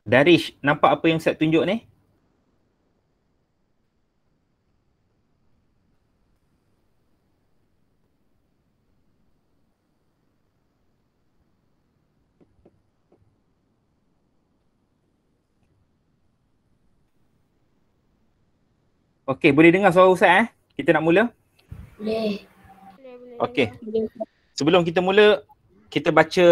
Darish, nampak apa yang Ustaz tunjuk ni? Okey, boleh dengar suara Ustaz Kita nak mula? Boleh. Okey. Sebelum kita mula, kita baca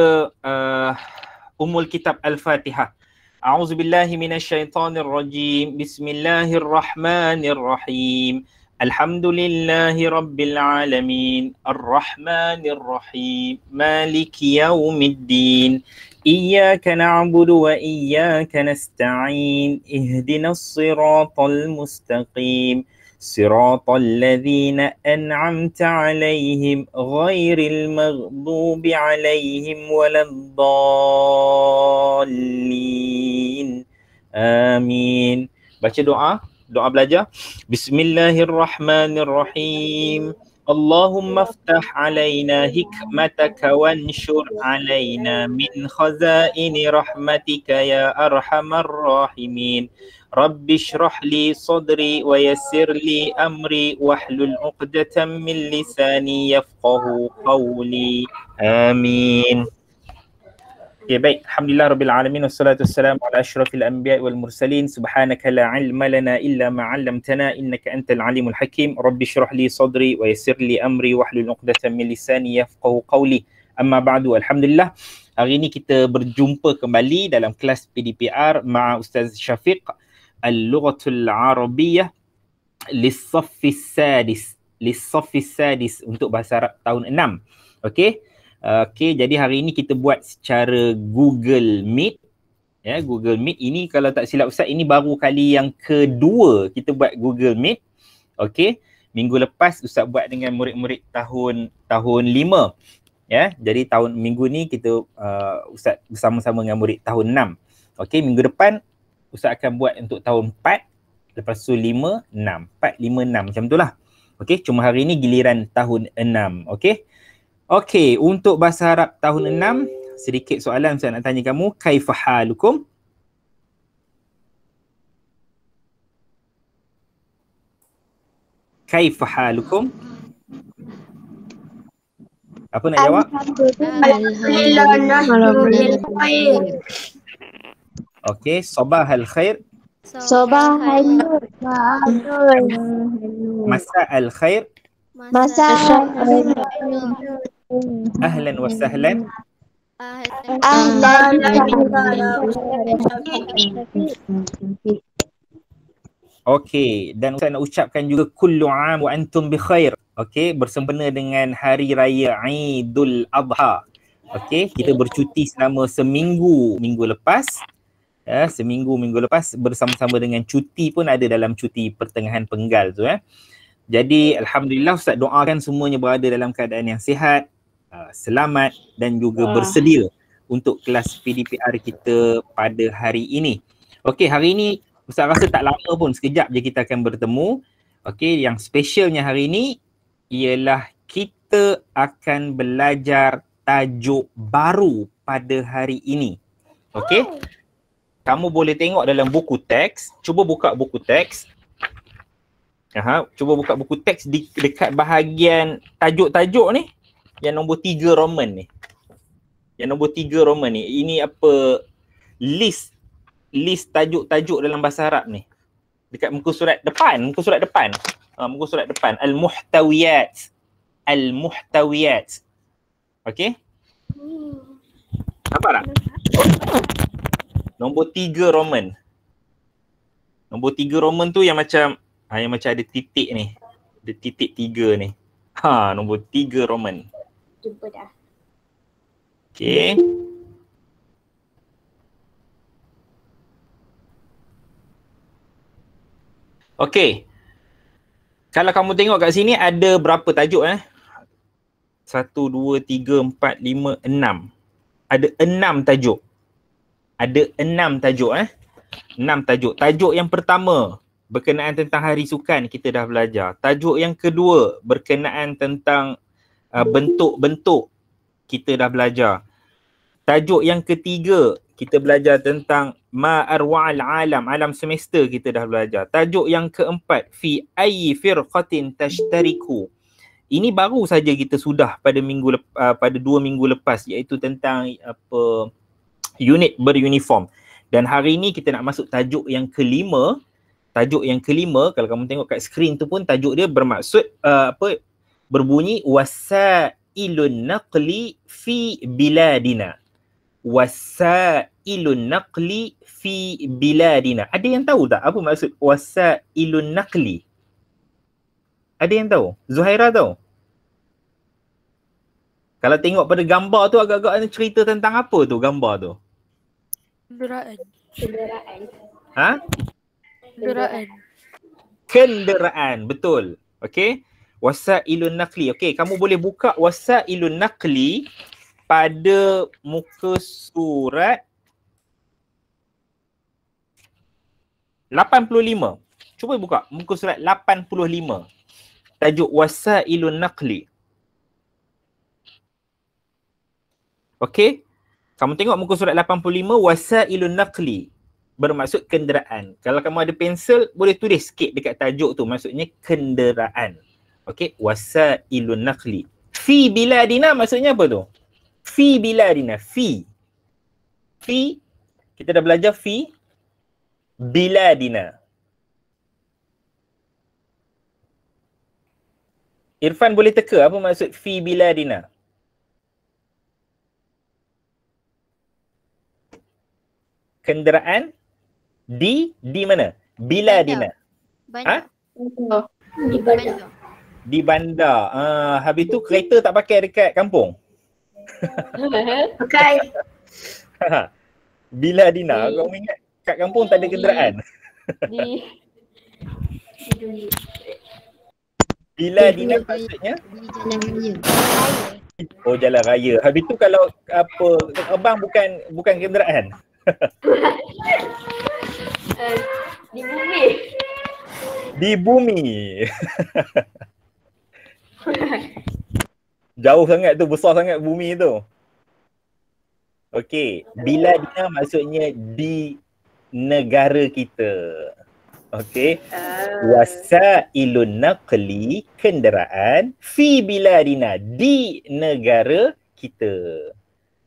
Ummul Kitab Al-Fatihah. A'udzubillahi minasyaitonirrajim. Bismillahirrahmanirrahim. Alhamdulillahi rabbil alamin. Arrahmanirrahim. Maliki yaumiddin. Iyyaka na'budu wa iyyaka nasta'in. Ihdinas siratal mustaqim. صراط الذين أنعمت عليهم غير المغضوب عليهم ولا الضالين آمين. Baca doa belajar. Bismillahirrahmanirrahim. Allahumma aftah alaina hikmataka wanshur alaina min khazaini rahmatika ya arhamar rahimin. Rabbi shrah li sadri wa yassir li amri wahlul 'uqdatam min lisani yafqahu qawli. Amin. Okay, baik. Alhamdulillah rabbil alamin wassalatu wassalamu ala asyrafil anbiya'i wal mursalin. Subhanaka la ilma lana illa ma 'allamtana innaka antal alimul hakim. Rabbi shrah li sadri wa yassir li amri wahlul 'uqdatam min lisani yafqahu qawli. Amma ba'du. Alhamdulillah. Hari ini kita berjumpa kembali dalam kelas PDPR ma Ustaz Syafiq Al-Lughatul Arabiyyah Lis-Saffis Sadis untuk bahasa Arab tahun 6. Okey. Okey, jadi hari ini kita buat secara Google Meet. Ya, Google Meet ini kalau tak silap Ustaz, ini baru kali yang kedua kita buat Google Meet. Okey. Minggu lepas Ustaz buat dengan murid-murid tahun 5. Ya, jadi minggu ni kita Ustaz bersama-sama dengan murid tahun 6. Okey, minggu depan Ustaz akan buat untuk tahun 4, lepas tu 5, 6. 4, 5, 6 macam tu lah. Okey, cuma hari ni giliran tahun 6. Okey. Okey, untuk bahasa Arab tahun 6, sedikit soalan saya nak tanya kamu. Kaifa halukum? Kaifa halukum? Apa nak jawab? Alhamdulillah. Okey, sabahal khair. Sabahal nur. Masa'al khair. Masa'al khair. Ahlan wa sahlan. Ahlan. Okey, dan Ustaz nak ucapkan juga kullu am wa antum bi khair. Okey, bersempena dengan hari raya Aidul Adha. Okey, kita bercuti selama seminggu minggu lepas. Ya, minggu lepas bersama-sama dengan cuti pun ada dalam cuti pertengahan penggal tu. Jadi alhamdulillah Ustaz doakan semuanya berada dalam keadaan yang sihat, selamat dan juga bersedia untuk kelas PDPR kita pada hari ini. Okey, hari ini Ustaz rasa tak lama pun, sekejap je kita akan bertemu. Okey, yang specialnya hari ini ialah kita akan belajar tajuk baru pada hari ini. Okey. Kamu boleh tengok dalam buku teks. Cuba buka buku teks. Cuba buka buku teks dekat bahagian tajuk-tajuk ni. Yang nombor 3 Roman ni. Yang nombor 3 Roman ni. Ini apa? List tajuk-tajuk dalam bahasa Arab ni. Dekat muka surat depan. Muka surat depan. Al-Muhtawiyat. Al-Muhtawiyat. Okey? Nampak tak? Nombor 3 Roman. Nombor 3 Roman tu yang macam ada titik ni. Ada titik 3 ni. Nombor 3 Roman. Jumpa dah. Okey. Okey. Kalau kamu tengok kat sini ada berapa tajuk 1, 2, 3, 4, 5, 6. Ada 6 tajuk. Ada 6 tajuk 6 tajuk. Tajuk yang pertama berkenaan tentang hari sukan, kita dah belajar. Tajuk yang kedua berkenaan tentang bentuk-bentuk, kita dah belajar. Tajuk yang ketiga kita belajar tentang Ma arwa'al alam, alam semester kita dah belajar. Tajuk yang keempat, fi ayyi firqatin tashtariku. Ini baru saja kita sudah pada pada 2 minggu lepas, iaitu tentang unit beruniform. Dan hari ini kita nak masuk tajuk yang kelima. Tajuk yang kelima, kalau kamu tengok kat skrin tu pun, tajuk dia bermaksud berbunyi wasailun naqli fi biladina. Wasailun naqli fi biladina. Ada yang tahu tak apa maksud wasailun naqli? Ada yang tahu? Zuhaira tahu? Kalau tengok pada gambar tu, agak-agak cerita tentang apa tu gambar tu? Kenderaan. Ha? Kenderaan, betul. Okey. Wasailun naqli. Okey, kamu boleh buka wasailun naqli pada muka surat 85. Cuba buka muka surat 85. Tajuk wasailun naqli. Okey. Kamu tengok muka surat 85, wasailun naqli. Bermaksud kenderaan. Kalau kamu ada pensel, boleh tulis sikit dekat tajuk tu. Maksudnya kenderaan. Okey. Wasailun naqli. Fi biladina maksudnya apa tu? Fi biladina. Fi. Fi. Kita dah belajar fi. Biladina. Irfan boleh teka apa maksud fi biladina? Kenderaan di mana? Biladina. Bandar. Ha? Di bandar. Di bandar. Habis tu kereta tak pakai dekat kampung. Pakai. Biladina. Kau ingat kat kampung tak ada kenderaan. Biladina maksudnya? Di jalan raya. Oh, jalan raya. Habis tu kalau abang bukan kenderaan. Di bumi. Di bumi. Jauh sangat tu, besar sangat bumi tu. Okey, biladina maksudnya di negara kita. Okey. Wasailun naqli, kenderaan, fi biladina, di negara kita.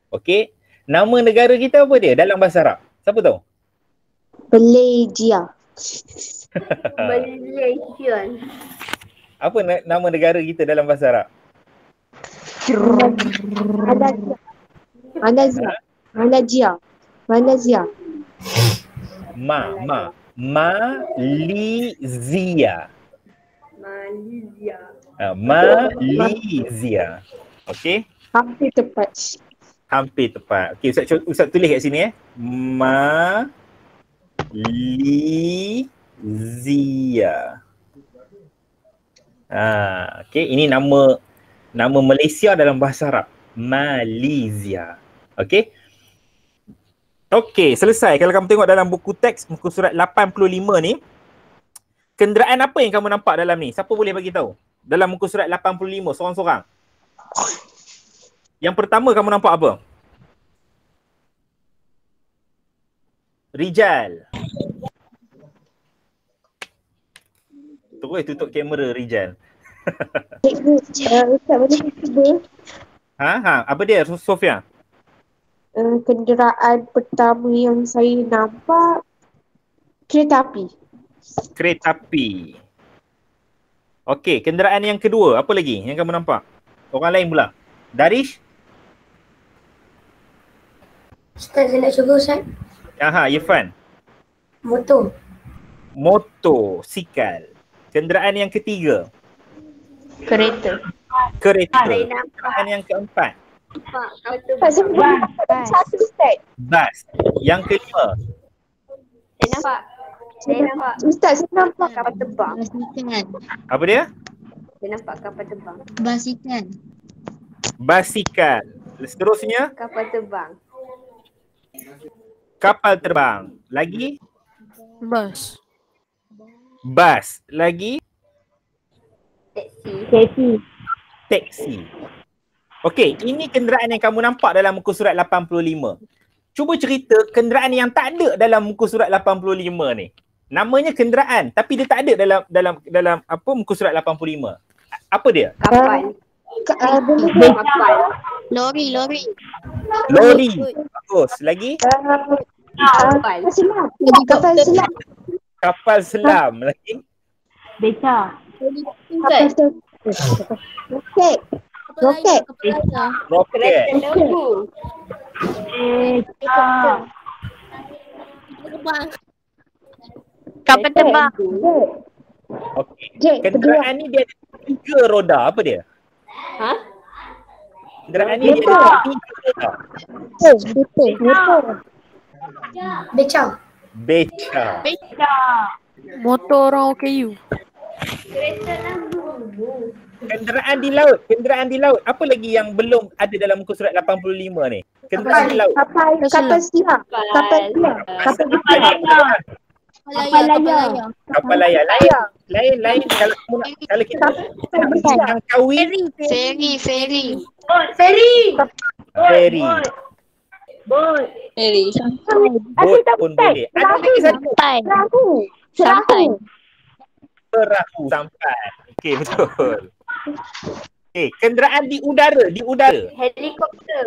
Okey. Nama negara kita apa dia dalam bahasa Arab? Siapa tahu? Malaysia. Malaysia. Apa nama negara kita dalam bahasa Arab? Malaysia. Malaysia. Malaysia. Malizia. Malizia. Okey. Hampir tepat. Hampir tepat. Okey, Ustaz tulis kat sini Malizia. Okey, ini nama Malaysia dalam bahasa Arab. Malizia. Okey. Okey, selesai. Kalau kamu tengok dalam buku teks muka surat 85 ni, kenderaan apa yang kamu nampak dalam ni? Siapa boleh bagi tahu? Dalam muka surat 85 seorang-seorang. Yang pertama kamu nampak apa? Rijal. Terus tutup kamera Rijal. Ustaz boleh cuba? Apa dia Sofia? Kenderaan pertama yang saya nampak kereta api. Kereta api. Okey, kenderaan yang kedua apa lagi yang kamu nampak? Orang lain pula. Darish? Ustaz, saya nak cuba Ustaz. Irfan. Motor. Motosikal. Kenderaan yang ketiga. Kereta. Kereta. Saya nampak. Kenderaan yang keempat. Ustaz, saya nampak satu Ustaz. Bas. Yang kelima. Saya nampak. Saya nampak. Ustaz, saya nampak kapal terbang. Basikal. Apa dia? Saya nampak kapal terbang. Basikal. Basikal. Seterusnya Kapal terbang. kapal terbang. Lagi? Bas. Bas. Lagi? Taxi. Teksi. Okey, ini kenderaan yang kamu nampak dalam muka surat 85. Cuba cerita kenderaan yang tak ada dalam muka surat 85 ni. Namanya kenderaan tapi dia tak ada dalam apa muka surat 85. Apa dia? Kapal. Kapal. Lori. Lori. Bagus. Lagi? Kapal. Kapal selam. Kapal selam. Lagi? Beca. Kapal roket. Roket. Roket. Lembu. Terbang. Kapal terbang. Okey. Kenderaan ni dia ada 3 roda. Apa dia? Ha? Kenderaan ni dia ada 3 roda. Beca. Beca. Motor orang OKU. Kenderaan di laut. Apa lagi yang belum ada dalam muka surat 85 ni? Kenderaan di laut. Kapal siap. Kapal siap. Kapal layar. Lain. Kalau kita nak kawin, Ferry. ferry. Bot pun boleh. Ada lagi satu. Sampai. Perahu sampai. Okey, betul. Okey, kenderaan di udara. Helikopter.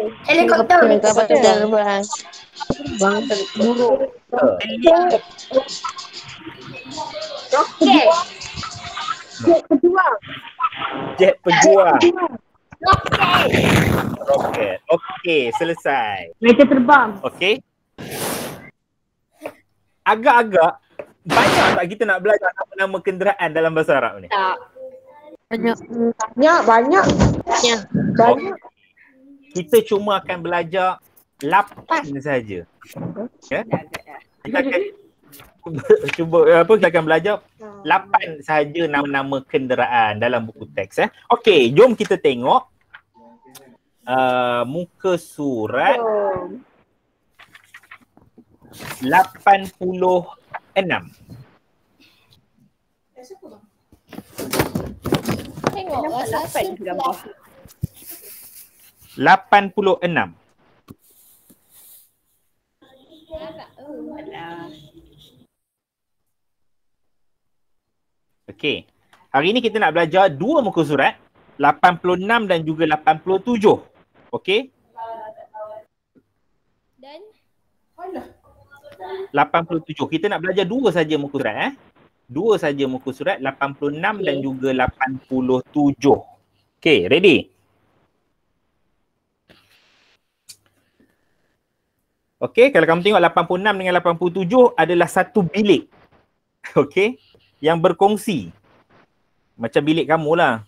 Burung. Roket. Jet pejuang. Roket. Okey, selesai. Kereta terbang. Okey. Agak-agak banyak tak kita nak belajar nama-nama kenderaan dalam bahasa Arab ni? Tak. Banyak. Kita cuma akan belajar 8 saja. Ya? Kita akan kita akan belajar 8 saja nama-nama kenderaan dalam buku teks. Okey, jom kita tengok muka surat 86. Tengok apa ni gambar. 86. Okey. Hari ni kita nak belajar 2 muka surat, 86 dan juga 87. Okey? Dan 87. Kita nak belajar 2 saja muka surat 2 saja muka surat 86 dan juga 87. Okey, ready? Okey, kalau kamu tengok 86 dengan 87 adalah satu bilik. Okey, yang berkongsi. Macam bilik kamu lah.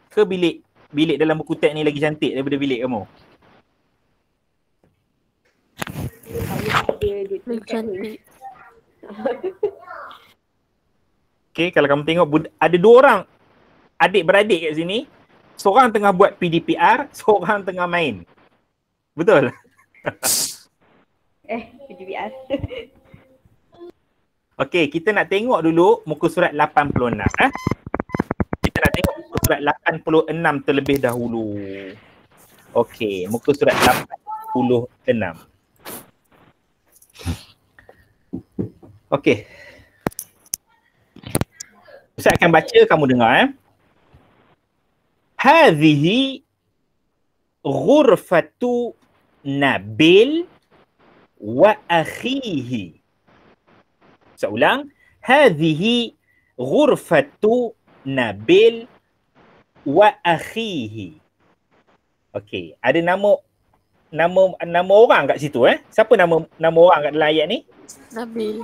Ke bilik dalam buku teks ni lagi cantik daripada bilik kamu? Cantik. Okey, kalau kamu tengok ada 2 orang adik-beradik kat sini. Seorang tengah buat PDPR, seorang tengah main. Betul? PDPR. Okey, kita nak tengok dulu muka surat 86. Kita nak tengok muka surat 86 terlebih dahulu. Okey, muka surat 86. Okey. Ustaz akan baca, kamu dengar. Hadhihi ghurfatu Nabil wa akhihi. Saya ulang. Hadhihi ghurfatu Nabil wa akhihi. Okey, ada nama orang kat situ Siapa nama orang kat dalam ayat ni? Nabil.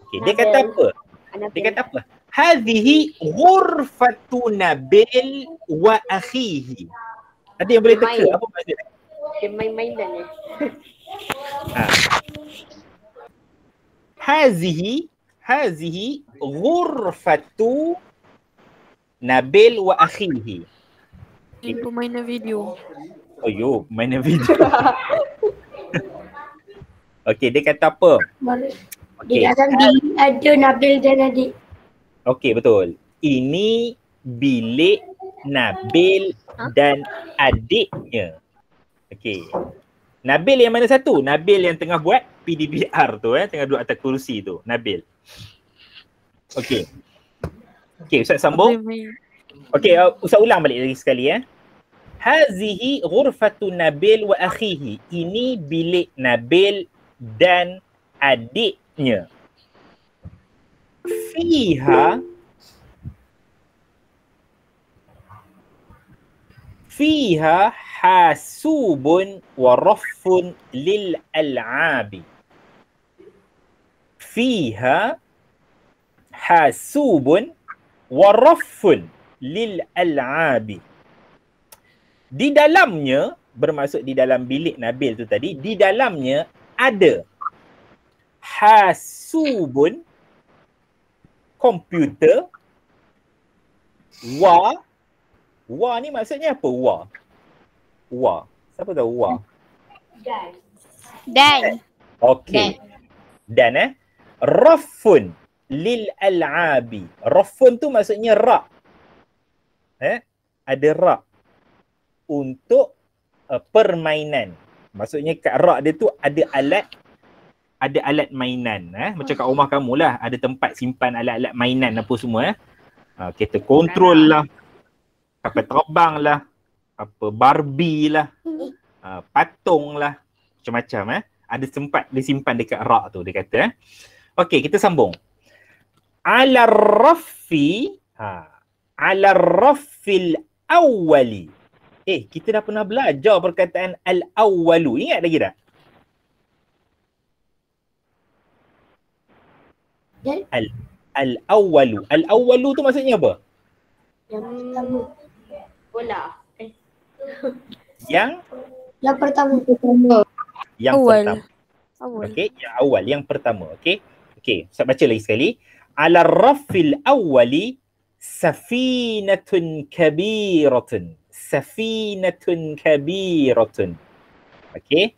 Okey, dia kata apa? Dia kata apa? Hadhihi ghurfatu Nabil wa akhihi. Ada yang boleh teka apa maksud dia? Dia main-mainan ni. Hazihi ghurfatu Nabil wa akhihi. Ini permainan video. Oh yo, mainan video. Okey, dia kata apa? Di dalam bilik ada Nabil dan adik. Okey, betul. Ini bilik Nabil dan adiknya. Okey. Nabil yang mana satu? Nabil yang tengah buat PDPR tu tengah duduk atas kerusi tu. Nabil. Okey. Okey, Ustaz sambung. Okey, Ustaz ulang balik lagi sekali Hazihi ghurfatu Nabil wa akhihi. Ini bilik Nabil dan adiknya. Fiha hasubun wa raffun lil al'abi. Fiha hasubun wa raffun lil al'abi. Di dalamnya, bermaksud di dalam bilik Nabil tu tadi, di dalamnya ada hasubun, komputer, wa ni maksudnya apa wa? Siapa tahu wa? Dan. Okey. Dan raffun lil al'abi. Raffun tu maksudnya rak. Ada rak untuk permainan. Maksudnya kat rak dia tu ada alat mainan. Macam kat rumah kamu lah, ada tempat simpan alat-alat mainan apa semua. Kereta kontrol lah, kapal terbang lah, apa Barbie lah, patung lah, macam-macam ada tempat disimpan dekat rak tu, dia kata. Okey, kita sambung. Ala raffi raffil awwali. Kita dah pernah belajar perkataan al-awwalu. Ingat lagi tak? Al-awwalu. Al-awwalu tu maksudnya apa? Yang pertama. Bola. Yang pertama. Yang Awal. pertama. Awal. Okey, yang awal, yang pertama. Okey. Saya baca lagi sekali. Ala rafil awwali safinatun kabiratun. Safinatun kabiratun. Okey.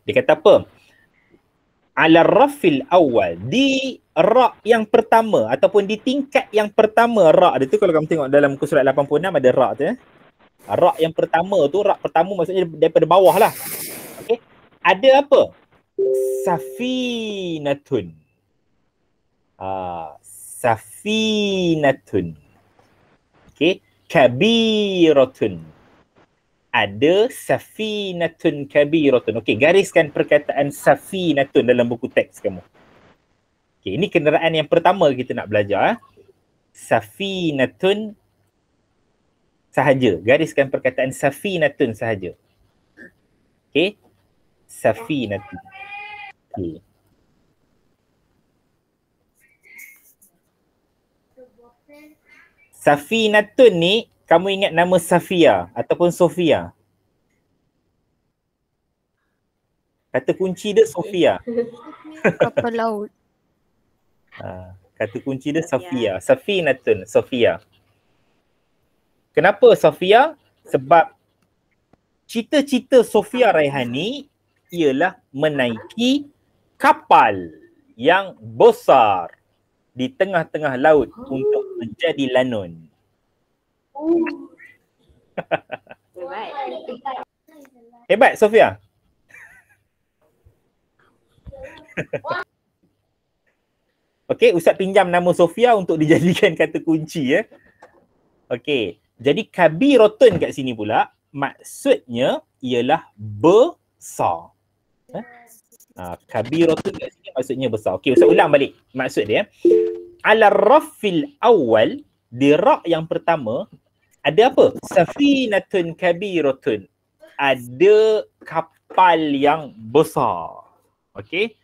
Dia kata apa? Ala rafil awal, di rak yang pertama ataupun di tingkat yang pertama rak dia tu, kalau kamu tengok dalam muka surat 86 ada rak tu rak yang pertama tu, rak pertama maksudnya daripada bawah lah. Okey. Ada apa? Safinatun. Safinatun. Okey. Kabiratun. Ada safinatun kabiratun. Okey, gariskan perkataan safinatun dalam buku teks kamu. Okey, ini kenderaan yang pertama kita nak belajar. Safinatun sahaja. Gariskan perkataan safinatun sahaja. Okey. Safinatun. Okey. Safinatun ni, kamu ingat nama Safia ataupun Sofia? Kata kunci dia Sofia. Kapal laut. Kata kunci dia Safia. Safinatun, Sofia. Kenapa Sofia? Sebab cita-cita Sofia Raihani ialah menaiki kapal yang besar di tengah-tengah laut untuk menjadi lanun. Hebat Sofia. Okey, Ustaz pinjam nama Sofia untuk dijadikan kata kunci Okey, jadi kabiratun kat sini pula maksudnya ialah besar. Kabiratun kat sini maksudnya besar. Okey, Ustaz ulang balik maksud dia. Ala rafil awal, di rak yang pertama ada apa? Safinatun kabiratun. Ada kapal yang besar. Okey.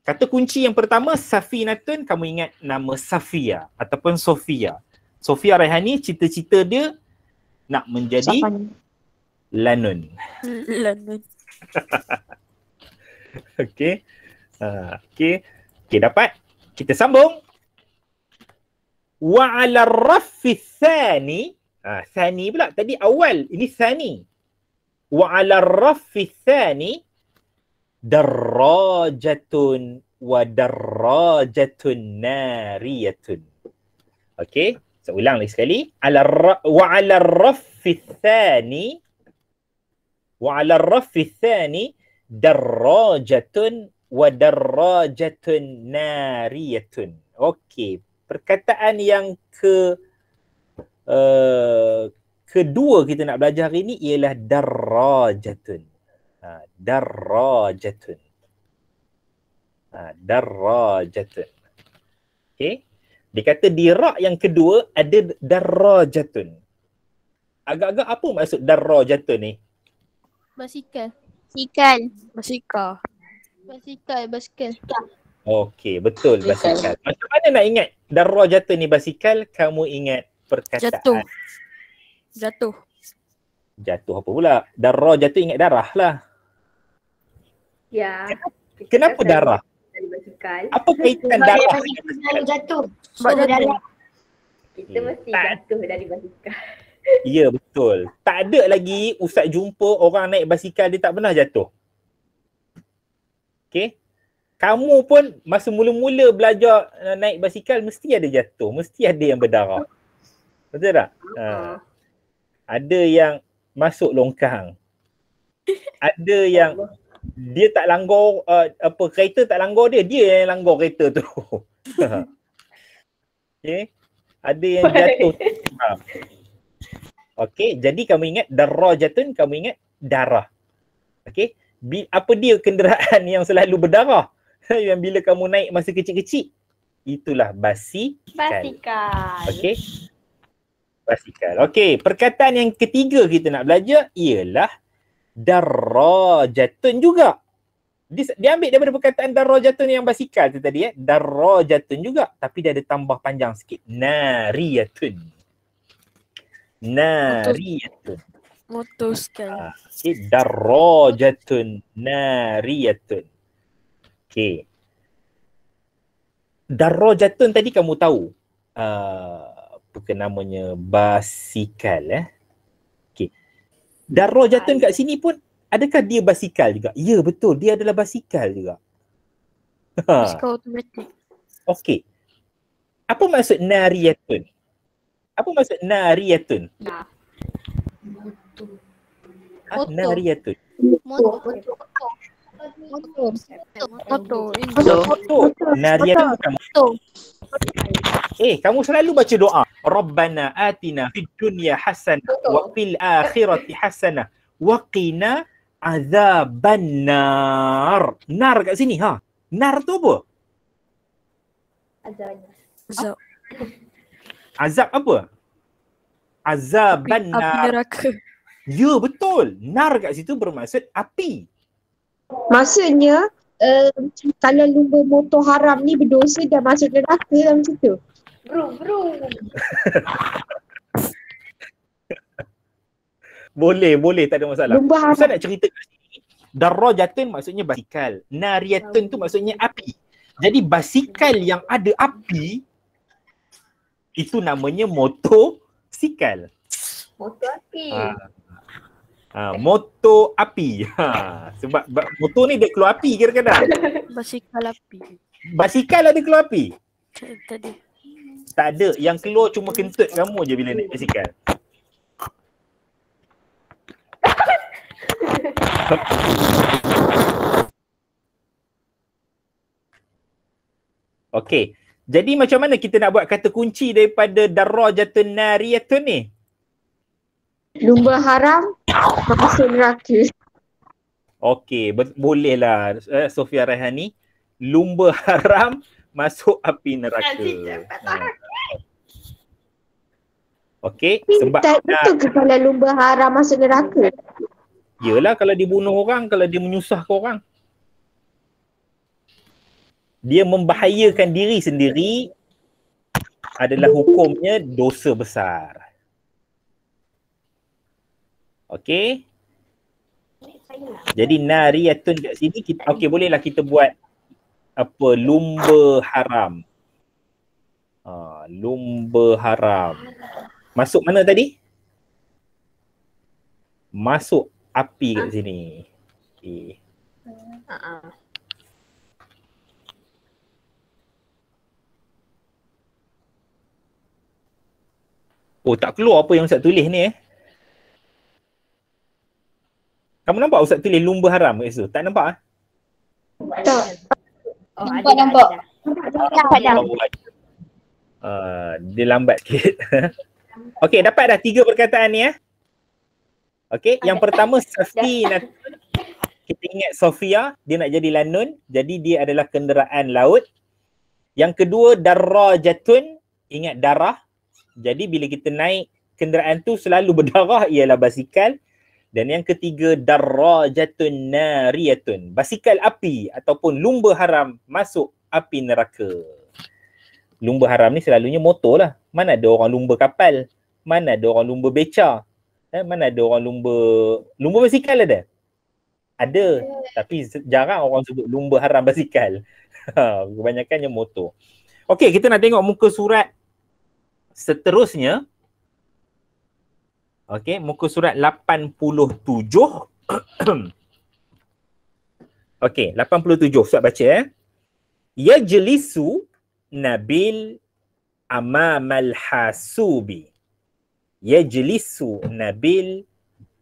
Kata kunci yang pertama safinatun, kamu ingat nama Safia ataupun Sofia. Sofia Raihani cita-cita dia nak menjadi lanun. Lanun. Okey. Okey, dapat. Kita sambung. Wa 'ala ar-raffi tsani. Tsani pula. Tadi awal, ini tsani. Wa 'ala ar-raffi tsani darrajatun wa darrajatun nariyatun. Okey, saya ulang lagi sekali. Wa 'ala ar-raffi tsani Wa 'ala ar-raffi tsani darrajatun wa darrajatun nariyatun. Okey, perkataan yang kedua kita nak belajar hari ni ialah darrajatun. Darrajatun. Darrajatun. Okey. Dia kata di ra yang kedua ada darrajatun. Agak-agak apa maksud darrajatun ni? Basikal. Basikal. Basikal. Okey, betul basikal. Macam mana nak ingat darrajatun ni basikal? Kamu ingat perkataan. Jatuh. Jatuh apa pula? Darrajatun ingat darah lah. Ya. Kenapa darah? Dari basikal. Apa kaitan darah? Jatuh. Sebab jatuh. Kita mesti jatuh dari basikal. Ya, betul. Tak ada lagi Ustaz jumpa orang naik basikal dia tak pernah jatuh. Okey. Kamu pun masa mula-mula belajar naik basikal mesti ada jatuh, mesti ada yang berdarah. Betul tak? Ada yang masuk longkang. Ada yang dia tak langgar kereta tak langgar dia yang langgar kereta tu. Okey. Ada yang jatuh. Okey, jadi kamu ingat darrajatun, kamu ingat darah. Okey. Apa dia kenderaan yang selalu berdarah? Yang bila kamu naik masa kecil-kecil, itulah basikal. Okey. Basikal. Okey, perkataan yang ketiga kita nak belajar ialah darrajatun juga. Dia ambil daripada perkataan darrajatun yang basikal tu tadi darrajatun juga, tapi dia ada tambah panjang sikit. Nariyatun. Nariyatun. Motosikal. Okay. Darrajatun nariyatun. Okay. Darrajatun tadi kamu tahu apa namanya, basikal Okay. Darrajatun kat sini pun adakah dia basikal juga? Ya, betul, dia adalah basikal juga. Basikal automatik. Okey. Apa maksud nariyatun? Apa maksud nariyatun? Nariyatun. Motor. Nariyatun bukan motor. Kamu selalu baca doa. Rabbana atina fid dunya hasanah wa fil akhirati hasanah wa qina azabannar. Nar kat sini Nar tu apa? Azab. Azab apa? Azabannar. Api neraka. Ya, betul. Nar kat situ bermaksud api. Maksudnya kalau lumba motor haram ni berdosa dan masuk neraka lah macam tu. Bro. Boleh, tak ada masalah. Lumba haram. Ustaz nak cerita kat sini. Darrajatun maksudnya basikal. Nariyatun tu maksudnya api. Jadi basikal yang ada api itu namanya motosikal. Motor api. Motor api. Sebab motor ni dia keluar api kadang-kadang. Basikal api. Basikal ada keluar api? Tadi. Tak ada. Yang keluar cuma kentut kamu je bila naik basikal. Okey. Jadi macam mana kita nak buat kata kunci daripada darrajatun nariyatun ni? Lumba haram masuk neraka. Okey, bolehlah Sofia Raihani. Lumba haram masuk api neraka. Okey, sebab Betul ke kalau lumba haram masuk neraka? Yelah, kalau dia bunuh orang, kalau dia menyusahkan orang, dia membahayakan diri sendiri, adalah hukumnya dosa besar. Okey. Jadi nariyatun kat sini kita bolehlah kita buat apa, lumba haram. Lumba haram. Masuk mana tadi? Masuk api kat sini. Okay. Oh, tak keluar apa yang Ustaz tulis ni Kamu nampak Ustaz tulis lumba haram kat situ? Tak nampak ah? Tak. Oh, Nampak. Nampak dah. Dia lambat sikit. Okey, dapat dah 3 perkataan ni ya. Okey, yang pertama safinatun. Kita ingat Sofia, dia nak jadi lanun, jadi dia adalah kenderaan laut. Yang kedua darajatun, ingat darah. Jadi bila kita naik kenderaan tu selalu berdarah, ialah basikal. Dan yang ketiga darajatun nariyatun, basikal api ataupun lumba haram masuk api neraka. Lumba haram ni selalunya motor lah. Mana ada orang lumba kapal, mana ada orang lumba beca, mana ada orang lumba basikal ada? Ada, tapi jarang orang sebut lumba haram basikal. Kebanyakannya motor. Okey, kita nak tengok muka surat seterusnya. Okey, muka surat 87. Okey, 87. Ustaz baca Yajlisu Nabil amamal hasubi. Yajlisu Nabil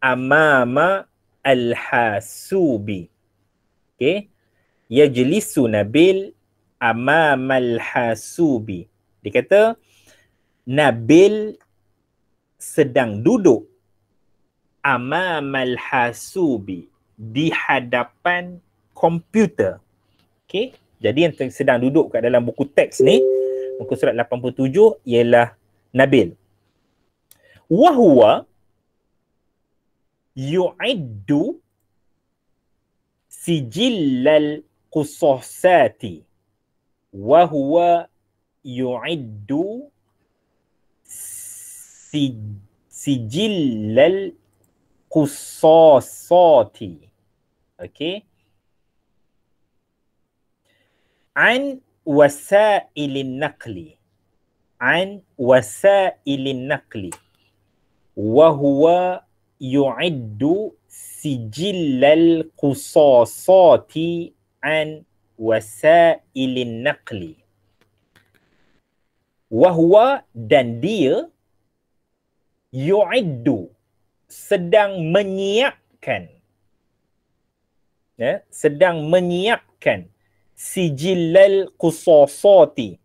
amama al-hasubi. Okey. Yajlisu Nabil amamal hasubi. Dia kata Nabil sedang duduk amamal hasubi, di hadapan komputer. Okey. Jadi yang sedang duduk kat dalam buku teks ni, muka surat 87 ialah Nabil. Wahuwa yu'iddu sijillal qusasati. Wahuwa yu'iddu sijillal qusasati. Okey. An wasailin naqli. An wasailin naqli. Wahuwa yu'iddu sijillal qusasati an wasailin naqli. Wahuwa, dan dia yu'iddu, sedang menyiapkan, sedang menyiapkan sijillal qusasati,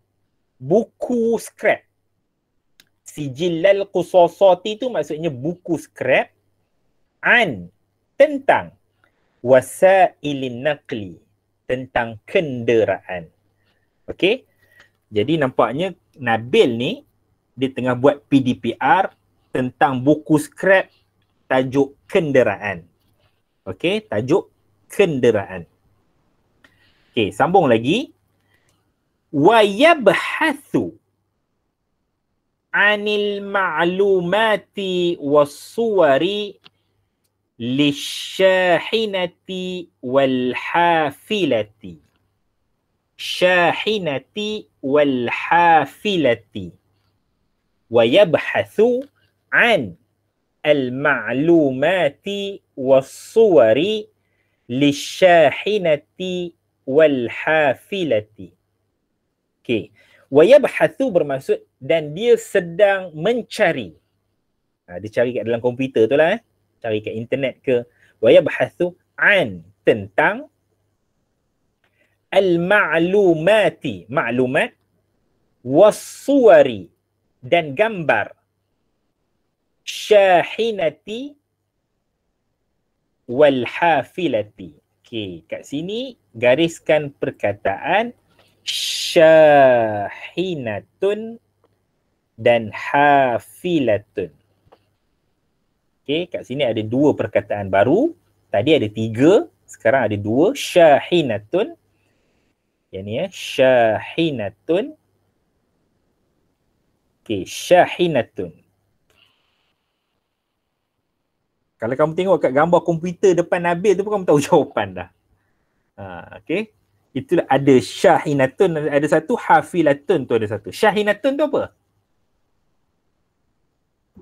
buku scrap. Sijillal qusasati tu maksudnya buku scrap, an, tentang, wasailin naqli, tentang kenderaan. Okey. Jadi nampaknya Nabil ni dia tengah buat PDPR tentang buku scrap tajuk kenderaan. Okey, tajuk kenderaan. Okey, sambung lagi. Wa yabhathu anil ma'lumati was-suwari lisyahinati wal hafilati. Syahinati wal hafilati. Wa yabhathu an al-ma'lumati was-suwari lisyahinati wal hafilati. Okey. Wa yabhathu bermaksud dan dia sedang mencari. Dia cari kat dalam komputer tu lah. Cari kat internet ke. Wa yabhathu an, tentang, al-ma'lumati, maklumat, was-suwari, dan gambar, syahinati wal hafilati. Okey, kat sini gariskan perkataan syahinatun dan hafilatun. Okey, kat sini ada 2 perkataan baru. Tadi ada 3, sekarang ada 2. Syahinatun. Yang ni syahinatun. Okey, syahinatun. Kalau kamu tengok kat gambar komputer depan Nabil tu pun kamu tahu jawapan dah. Okey. Itulah ada syahinatun, ada satu, hafilatun tu ada satu. Syahinatun tu apa?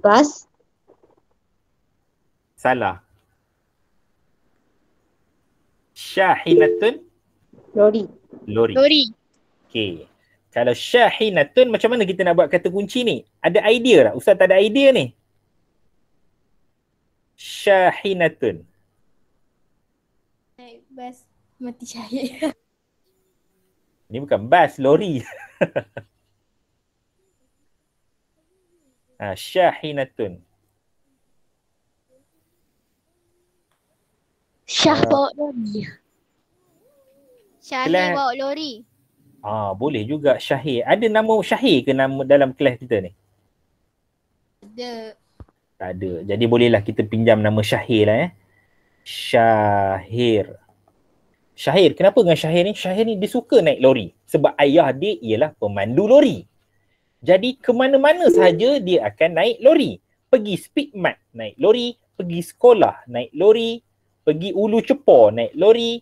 Bas. Salah. Syahinatun, Lori. lori. Okey. Kalau syahinatun, macam mana kita nak buat kata kunci ni? Ada idea tak? Ustaz tak ada idea ni. Syahinatun. Bas mati syahid. Ni bukan bas, lori. Syahinatun. Syah Ah. bawa lori. Syahid Kelas- bawa lori. Boleh juga Syahir. Ada nama Syahir ke nama dalam kelas kita ni? Ada. Tak ada. Jadi bolehlah kita pinjam nama Syahir lah Syahir. Syahir. Kenapa dengan Syahir ni? Syahir ni dia suka naik lori. Sebab ayah dia ialah pemandu lori. Jadi ke mana-mana sahaja dia akan naik lori. Pergi Speedmart naik lori. Pergi sekolah naik lori. Pergi Ulu Cepor naik lori.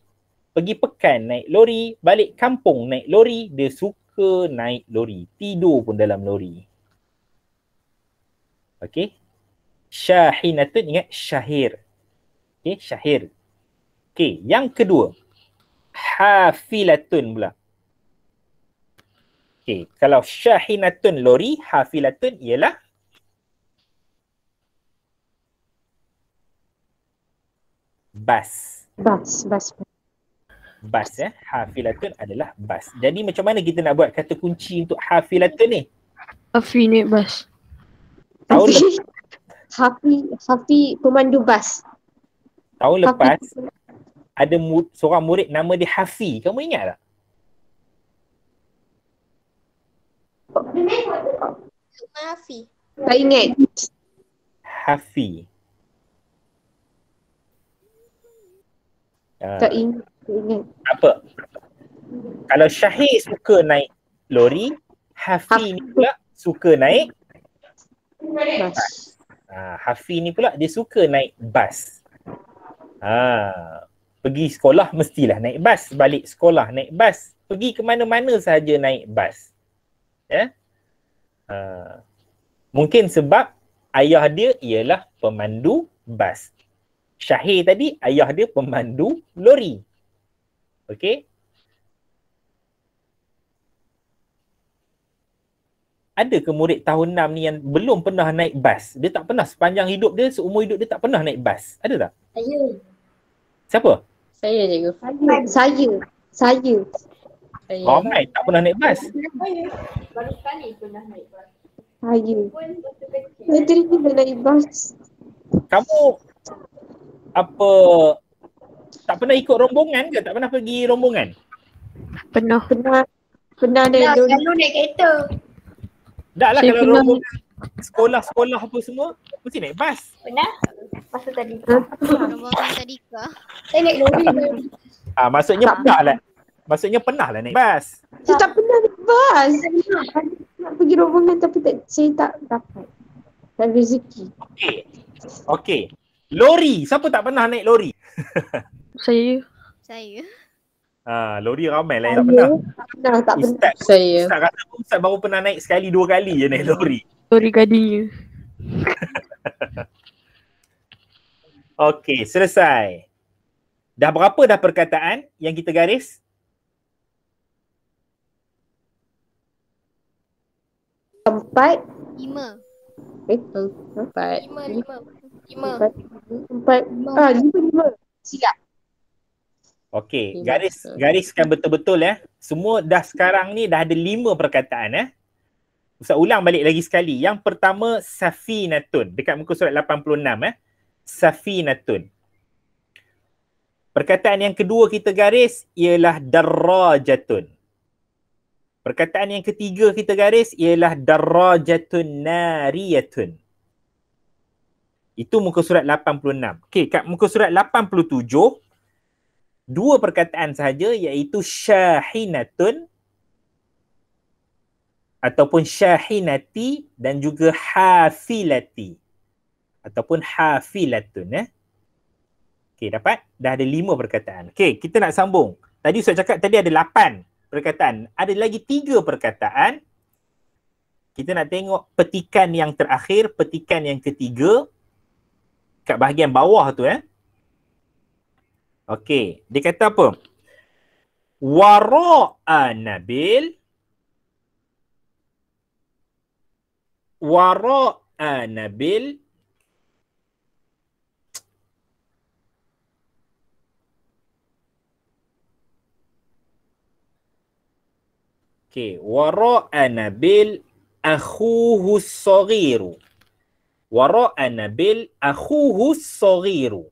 Pergi Pekan naik lori. Balik kampung naik lori. Dia suka naik lori. Tidur pun dalam lori. Okey. Syahinatun, ingat Syahir. Okey, Syahir. Okey, yang kedua. Hafilatun pula. Okey, kalau syahinatun lori, hafilatun ialah bas. Bas. Bas hafilatun adalah bas. Jadi macam mana kita nak buat kata kunci untuk hafilatun ni? Afi naik bas. Tahun Hafi pemandu bas. Tahun lepas Hafi. ada seorang murid nama dia Hafi. Kamu ingat tak? Maafi. Tak ingat. Hafi. Tak ingat. Apa? Kalau Syahir suka naik lori, Hafi ni pula suka naik Bas. Hafi ni pula dia suka naik bas. Pergi sekolah mestilah naik bas, balik sekolah naik bas, pergi ke mana-mana sahaja naik bas. Mungkin sebab ayah dia ialah pemandu bas. Syahir tadi ayah dia pemandu lori. Okey? Ada ke murid tahun 6 ni yang belum pernah naik bas? Dia tak pernah sepanjang hidup dia, seumur hidup dia tak pernah naik bas. Ada tak? Saya. Siapa? Saya je. Saya. Ramai tak pernah naik bas. Baru sekali pernah naik bas. Saya terima naik bas. Kamu tak pernah ikut rombongan ke? Tak pernah pergi rombongan? Pernah. Pernah naik lori. Selalu naik kereta. Tak lah, Saya kalau pernah. rombongan sekolah-sekolah apa semua mesti naik bas. Pernah? Masa tadi. Rombongan tadika. Saya naik lori. Maksudnya pernah lah. Maksudnya pernah lah naik bas. Saya tak pernah naik bas. Nak pergi rombongan tapi saya tak dapat. Tak ada rezeki. Okey. Lori. Siapa tak pernah naik lori? Saya. Lori ramai lah yang tak pernah. Tak pernah. Ustaz, Saya. Ustaz kata Ustaz baru pernah naik sekali 2 kali je naik lori. Lori gadingnya. Okey, selesai. Dah berapa dah perkataan yang kita garis? Empat. 5. Empat. 5. Lima. Silap. Okey, Lima. gariskan betul-betul Semua dah sekarang ni dah ada 5 perkataan Ustaz ulang balik lagi sekali. Yang pertama safinatun dekat muka surat 86 Safinatun. Perkataan yang kedua kita garis ialah darrajatun. Perkataan yang ketiga kita garis ialah darrajatun nariyatun. Itu muka surat 86. Okey, kat muka surat 87 2 perkataan sahaja iaitu syahinatun ataupun syahinati dan juga hafilati ataupun hafilatun Okey, dapat? Dah ada 5 perkataan. Okey, kita nak sambung. Tadi Ustaz cakap tadi ada 8 perkataan. Ada lagi 3 perkataan. Kita nak tengok petikan yang terakhir, petikan yang ketiga kat bahagian bawah tu Okey, dia kata apa? Wara'a Nabil. Wara'a Nabil. Okey, wara'a Nabil akhuhu as-saghiru. Wara'a Nabil akhuhu as-saghiru.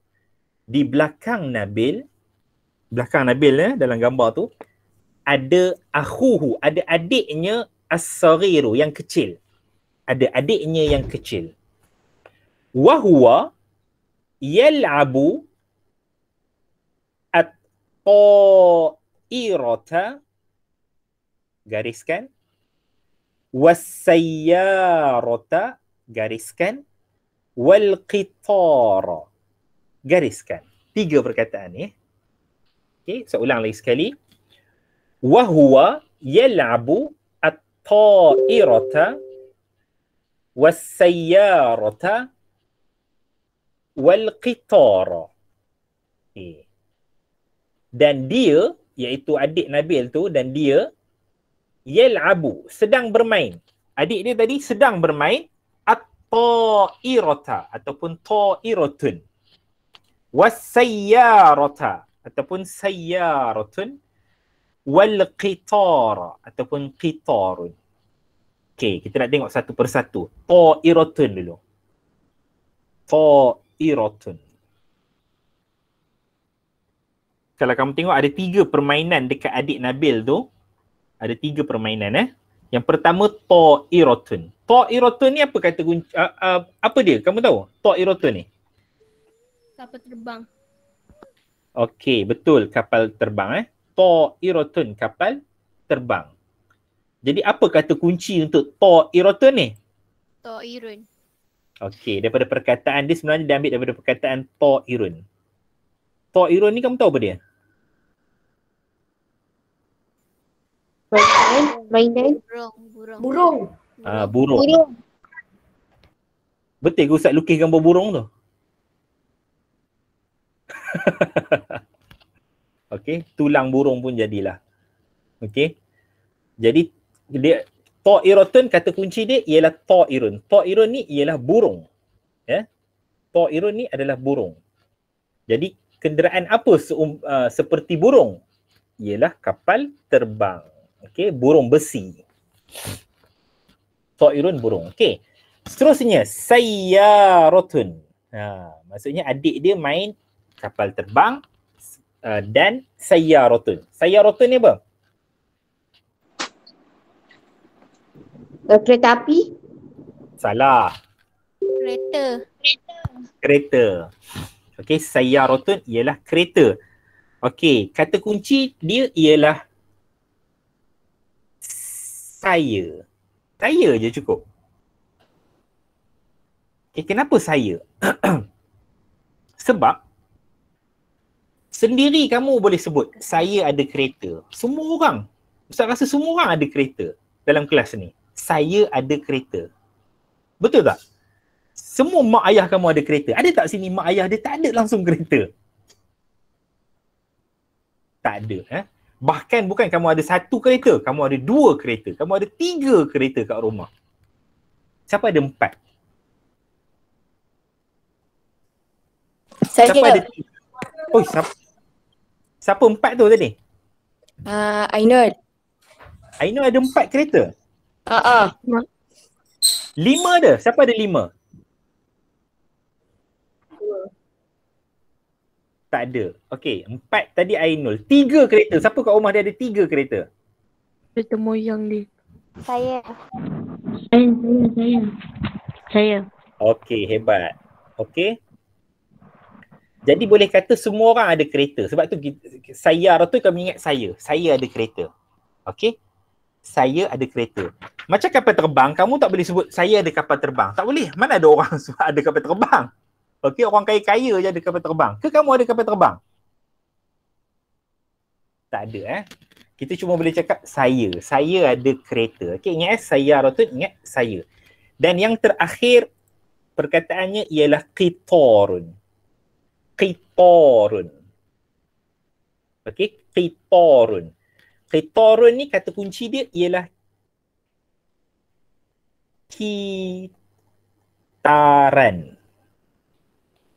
Di belakang Nabil dalam gambar tu ada akhuhu, ada adiknya as-saghiru yang kecil. Ada adiknya yang kecil. Wa huwa yal'abu at-ta'irata, gariskan, was-sayyarata, gariskan, wal-qitara, gariskan. 3 perkataan ni. Okey, saya ulang lagi sekali. Wa huwa yal'abu at-ta'irata was-sayyarata wal-qitara. Okay. Dan dia, iaitu adik Nabil tu, dan dia yal'abu, sedang bermain. Adik dia tadi sedang bermain at-ta'irata ataupun ta'iratun, was-sayyarata ataupun sayyaratun, wal-qitara ataupun qitarun. Okey, kita nak tengok satu persatu. Ta'iratun dulu. Ta'iratun. Kalau kamu tengok ada 3 permainan dekat adik Nabil tu. Ada 3 permainan Yang pertama ta'iratun. Ta'iratun ni apa kata kunci, apa dia? Kamu tahu? Ta'iratun ni. Kapal terbang. Okey, betul, kapal terbang Ta'iratun, kapal terbang. Jadi apa kata kunci untuk ta'iratun ni? Ta'irun. Okey, daripada perkataan dia sebenarnya dia ambil daripada perkataan ta'irun. Ta'irun ni kamu tahu apa dia? Mainan. Burung. Burung. Betul ke Ustaz lukis gambar burung tu? Okey, tulang burung pun jadilah. Okey. Jadi dia ta'iratun, kata kunci dia ialah ta'irun. Ta'irun ni ialah burung. Ya. Ta'irun ni adalah burung. Jadi kenderaan apa seperti burung? Ialah kapal terbang. Okey, burung besi. Ta'irun burung. Okey. Seterusnya sayyaratun. Maksudnya adik dia main kapal terbang dan sayyaratun. Sayyaratun ni apa? Kereta api. Salah. Kereta. Okey, sayyaratun ialah kereta. Okey, kata kunci dia ialah saya. Saya je cukup. Okay, kenapa saya? Sebab sendiri kamu boleh sebut saya ada kereta. Semua orang. Ustaz rasa semua orang ada kereta dalam kelas ni. Saya ada kereta. Betul tak? Semua mak ayah kamu ada kereta. Ada tak sini mak ayah dia tak ada langsung kereta? Tak ada. Bahkan bukan kamu ada 1 kereta, kamu ada 2 kereta, kamu ada 3 kereta kat rumah. Siapa ada 4? Siapa ada 3? Oh, siapa 4 tu tadi? Ainul. Ainul ada 4 kereta? 5 ada? Siapa ada 5? Tak ada. Okey, 4 tadi Ainul. 3 kereta. Siapa kat rumah dia ada 3 kereta? Kereta moyang dia. Saya. Saya. Okey, hebat. Okey. Jadi boleh kata semua orang ada kereta. Sebab tu sayyar tu kami ingat saya. Saya ada kereta. Okey. Saya ada kereta. Macam kapal terbang, kamu tak boleh sebut saya ada kapal terbang. Tak boleh. Mana ada orang ada kapal terbang? Okey, orang kaya-kaya je ada kapal terbang. Ke kamu ada kapal terbang? Tak ada Kita cuma boleh cakap saya. Saya ada kereta. Okey, ingat sayyar tu ingat saya. Dan yang terakhir perkataannya ialah qitarun. Qitarun. Okey, qitarun. Qitarun ni kata kunci dia ialah kitaran.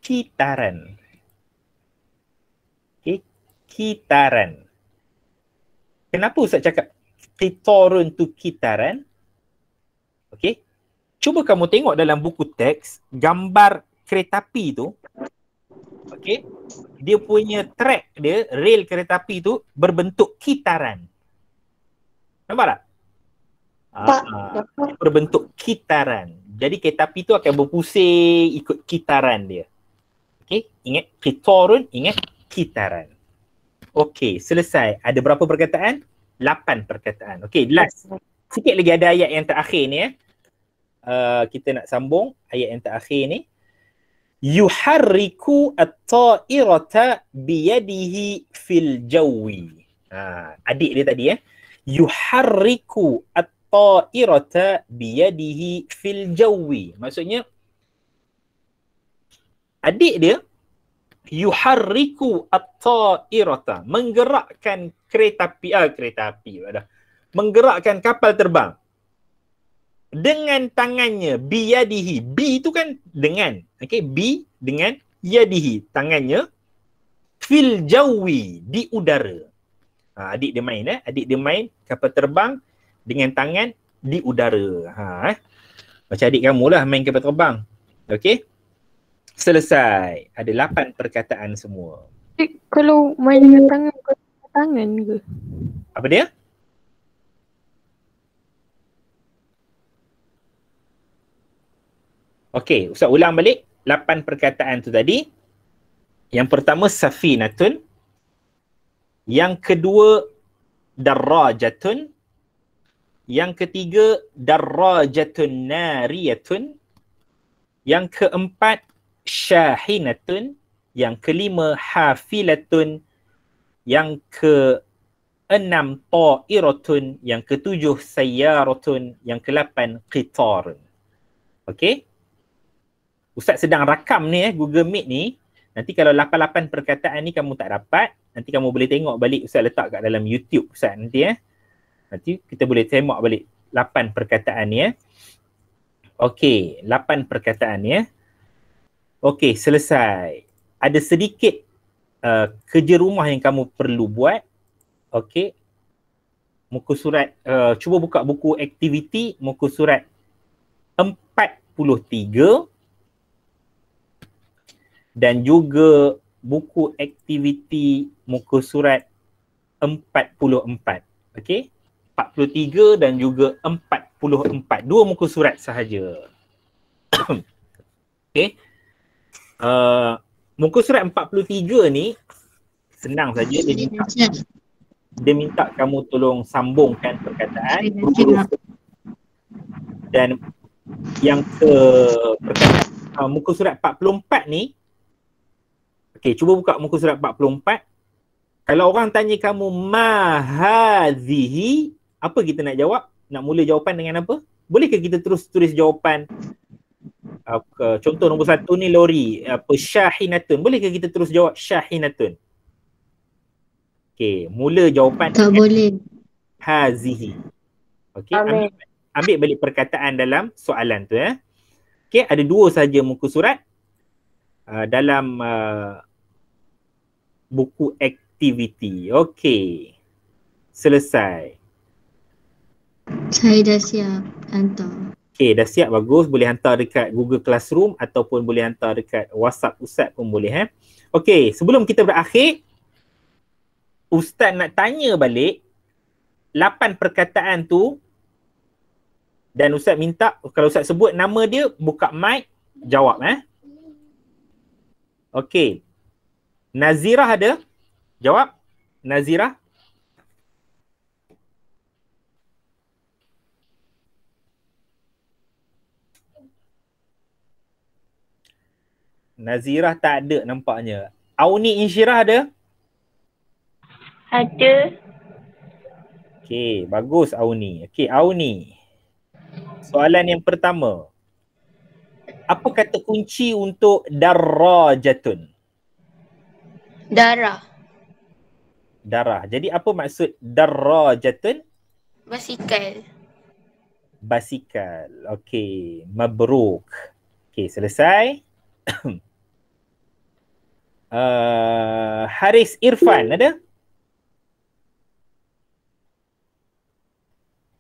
Kitaran. Okay. Kitaran. Kenapa Ustaz cakap qitarun tu kitaran. Okey. Cuba kamu tengok dalam buku teks gambar kereta api tu. Okey. Dia punya track dia, rel kereta api tu berbentuk kitaran. Nampak tak? Berbentuk kitaran. Jadi kereta api tu akan berpusing ikut kitaran dia. Okey, ingat qitarun, ingat kitaran. Okey, selesai. Ada berapa perkataan? 8 perkataan. Okey, last. Sikit lagi ada ayat yang terakhir ni kita nak sambung ayat yang terakhir ni. Yuharriku at-ta'irata biyadihi fil jawi. Adik dia tadi Yuharriku at-ta'irata biyadihi fil jawi. Maksudnya adik dia yuharriku at-ta'irata, menggerakkan kereta api, menggerakkan kapal terbang dengan tangannya, biyadihi. Bi itu kan dengan, okey, bi dengan, yadihi tangannya, fil jawi, di udara. Adik dia main adik dia main kapal terbang dengan tangan di udara. Macam adik kamu lah main kapal terbang. Okey. Selesai. Ada 8 perkataan semua. Kalau main dengan tangan ke? Apa dia? Okey, Ustaz ulang balik 8 perkataan tu tadi. Yang pertama safinatun. Yang kedua darrajatun. Yang ketiga darrajatun nariyatun. Yang keempat syahinatun. Yang kelima hafilatun. Yang keenam ta'iratun. Yang ketujuh sayyaratun. Yang ke-8 qitarun. Okey? Ustaz sedang rakam ni Google Meet ni. Nanti kalau 8 perkataan ni kamu tak dapat, nanti kamu boleh tengok balik Ustaz letak kat dalam YouTube Ustaz nanti Nanti kita boleh tengok balik 8 perkataan ni Okey, 8 perkataan ni Okey, selesai. Ada sedikit kerja rumah yang kamu perlu buat. Okey. Muka surat, cuba buka buku aktiviti muka surat 43 dan juga buku aktiviti muka surat 44. Okey. 43 dan juga 44. Dua muka surat sahaja. Okey. Muka surat 43 ni senang saja, dia minta kamu tolong sambungkan perkataan. Dan yang perkataan muka surat 44 ni, okey, cuba buka muka surat 44. Kalau orang tanya kamu ma hadhihi, apa kita nak jawab? Nak mula jawapan dengan apa? Bolehkah kita terus tulis jawapan? Contoh nombor 1 ni lori, syahinatun. Bolehkah kita terus jawab syahinatun? Okey, mula jawapan tak boleh. Hazihi. Okey, ambil balik perkataan dalam soalan tu Okey, ada 2 saja muka surat dalam buku aktiviti. Okey. Selesai. Saya dah siap hantar. Okey, dah siap, bagus. Boleh hantar dekat Google Classroom ataupun boleh hantar dekat WhatsApp Ustaz pun boleh. Okey, sebelum kita berakhir, Ustaz nak tanya balik 8 perkataan tu dan Ustaz minta kalau Ustaz sebut nama dia, buka mic, jawab Okey. Nazirah ada? Jawab. Nazirah. Nazirah tak ada nampaknya. Auni Insyirah ada? Ada. Okey, bagus Auni. Okey, Auni. Soalan yang pertama. Apa kata kunci untuk darrajatun? Darah. Darah. Jadi apa maksud darrajatun? Basikal. Basikal. Okey, mabruk. Okey, selesai. Haris Irfan ada?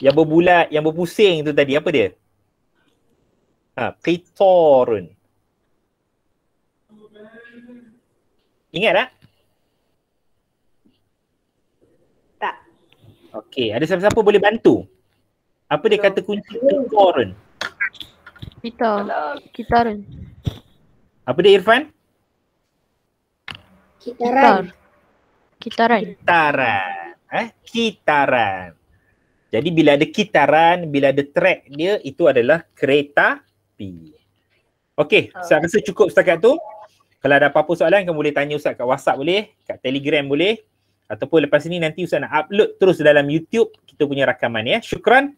Yang berbulat, yang berpusing tu tadi, apa dia? Qitarun. Ingat tak? Tak. Okey, ada siapa-siapa boleh bantu? Apa dia kata kunci qitarun? Kitaran. Apa dia Irfan? Kitaran. Kitaran. Kitaran. Kitaran. Jadi bila ada kitaran, bila ada track dia, itu adalah kereta api. Okey, saya rasa cukup setakat tu. Kalau ada apa-apa soalan, kamu boleh tanya Ustaz kat WhatsApp boleh, kat Telegram boleh. Ataupun lepas ni nanti Ustaz nak upload terus dalam YouTube kita punya rakaman ya. Syukran.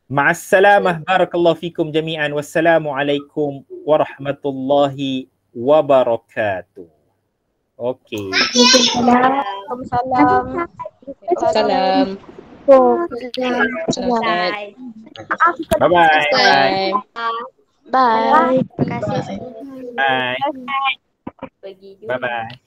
Ma'assalamah. Barakallahu fikum jami'an. Wassalamualaikum warahmatullahi wabarakatuh. Okey. Waalaikumsalam. Salam. Bye. Bye-bye. Bye. Terima kasih. Bye. Pergi juga. Bye-bye.